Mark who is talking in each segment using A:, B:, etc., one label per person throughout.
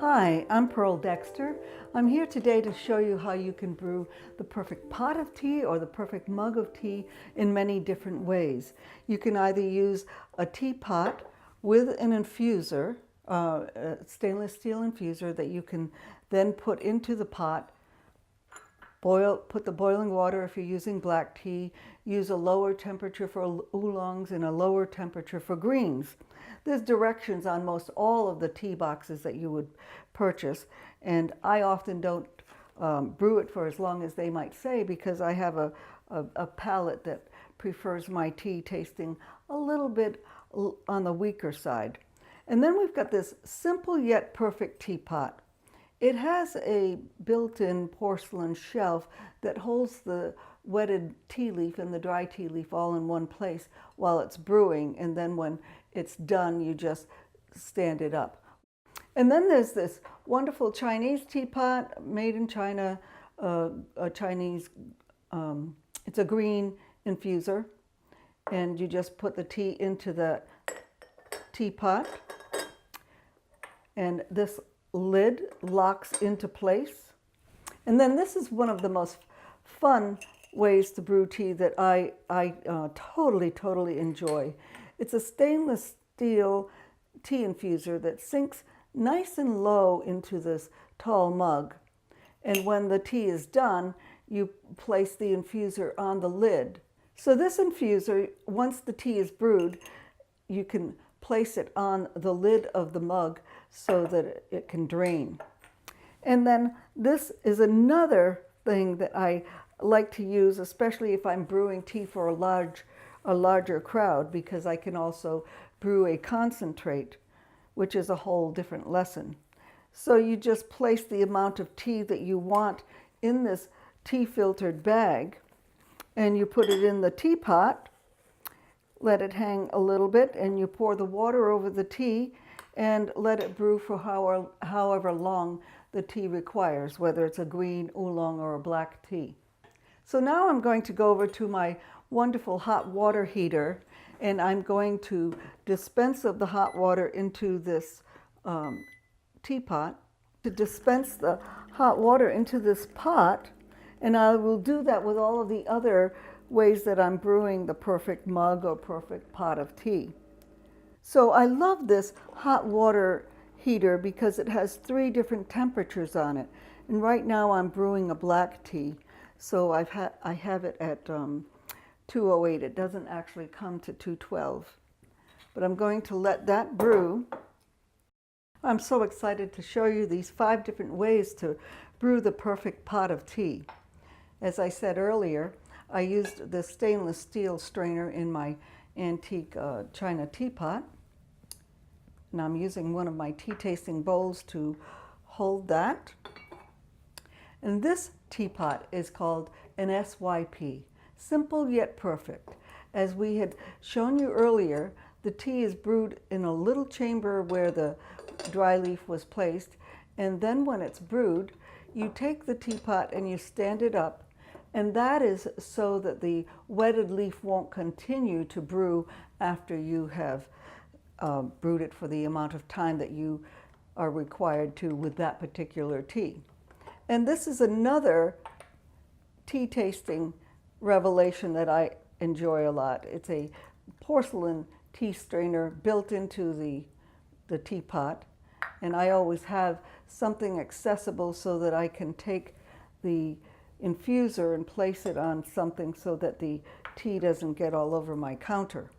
A: Hi, I'm Pearl Dexter. I'm here today to show you how you can brew the perfect pot of tea or the perfect mug of tea in many different ways. You can either use a teapot with an infuser, a stainless steel infuser that you can then put into the pot. Put the boiling water if you're using black tea. Use a lower temperature for oolongs and a lower temperature for greens. There's directions on most all of the tea boxes that you would purchase, and I often don't brew it for as long as they might say because I have a palate that prefers my tea tasting a little bit on the weaker side. And then we've got this simple yet perfect teapot. It has a built-in porcelain shelf that holds the wetted tea leaf and the dry tea leaf all in one place while it's brewing, and then when it's done, you just stand it up. And then there's this wonderful Chinese teapot made in China, a Chinese, it's a green infuser, and you just put the tea into the teapot, and this lid locks into place. And then this is one of the most fun ways to brew tea that I totally enjoy. It's a stainless steel tea infuser that sinks nice and low into this tall mug. And when the tea is done, you place the infuser on the lid. So this infuser, once the tea is brewed, you can place it on the lid of the mug so that it can drain. And then this is another thing that I like to use, especially if I'm brewing tea for a larger crowd, because I can also brew a concentrate, which is a whole different lesson. So you just place the amount of tea that you want in this tea filtered bag, and you put it in the teapot, let it hang a little bit, and you pour the water over the tea and let it brew for however long the tea requires, whether it's a green, oolong, or a black tea. So now I'm going to go over to my wonderful hot water heater, and I'm going to dispense of the hot water into this teapot. To dispense the hot water into this pot, and I will do that with all of the other ways that I'm brewing the perfect mug or perfect pot of tea. So I love this hot water heater because it has 3 different temperatures on it. And right now I'm brewing a black tea, so I have it at 208. It doesn't actually come to 212. But I'm going to let that brew. I'm so excited to show you these 5 different ways to brew the perfect pot of tea. As I said earlier, I used the stainless steel strainer in my antique China teapot. And I'm using one of my tea tasting bowls to hold that. And this teapot is called an SYP, simple yet perfect. As we had shown you earlier, the tea is brewed in a little chamber where the dry leaf was placed, and then when it's brewed, you take the teapot and you stand it up, and that is so that the wetted leaf won't continue to brew after you have brewed it for the amount of time that you are required to with that particular tea. And this is another tea tasting revelation that I enjoy a lot. It's a porcelain tea strainer built into the teapot, and I always have something accessible so that I can take the infuser and place it on something so that the tea doesn't get all over my counter.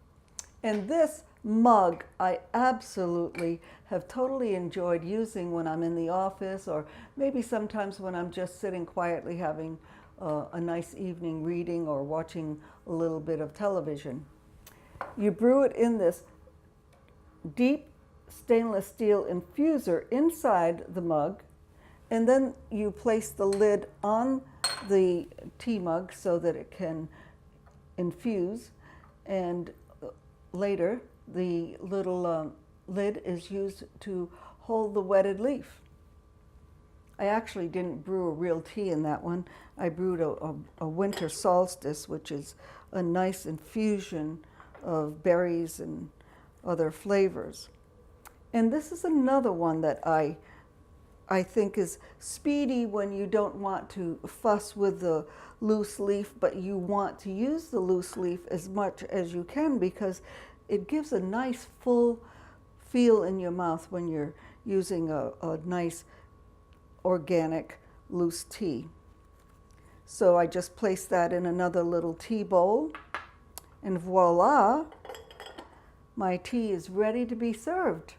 A: And this mug I absolutely have totally enjoyed using when I'm in the office, or maybe sometimes when I'm just sitting quietly having a nice evening reading or watching a little bit of television. You brew it in this deep stainless steel infuser inside the mug, and then you place the lid on the tea mug so that it can infuse, and later the little lid is used to hold the wetted leaf. I actually didn't brew a real tea in that one. I brewed a winter solstice, which is a nice infusion of berries and other flavors. And this is another one that I I think is speedy when you don't want to fuss with the loose leaf, but you want to use the loose leaf as much as you can because it gives a nice full feel in your mouth when you're using a nice organic loose tea. So I just place that in another little tea bowl, and voila, my tea is ready to be served.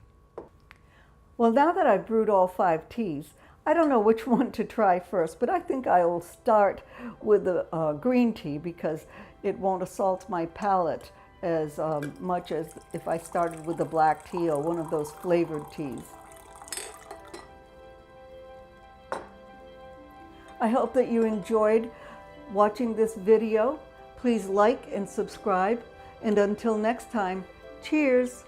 A: Well, now that I've brewed all 5 teas, I don't know which one to try first, but I think I will start with the green tea because it won't assault my palate as much as if I started with the black tea or one of those flavored teas. I hope that you enjoyed watching this video. Please like and subscribe, and until next time, cheers!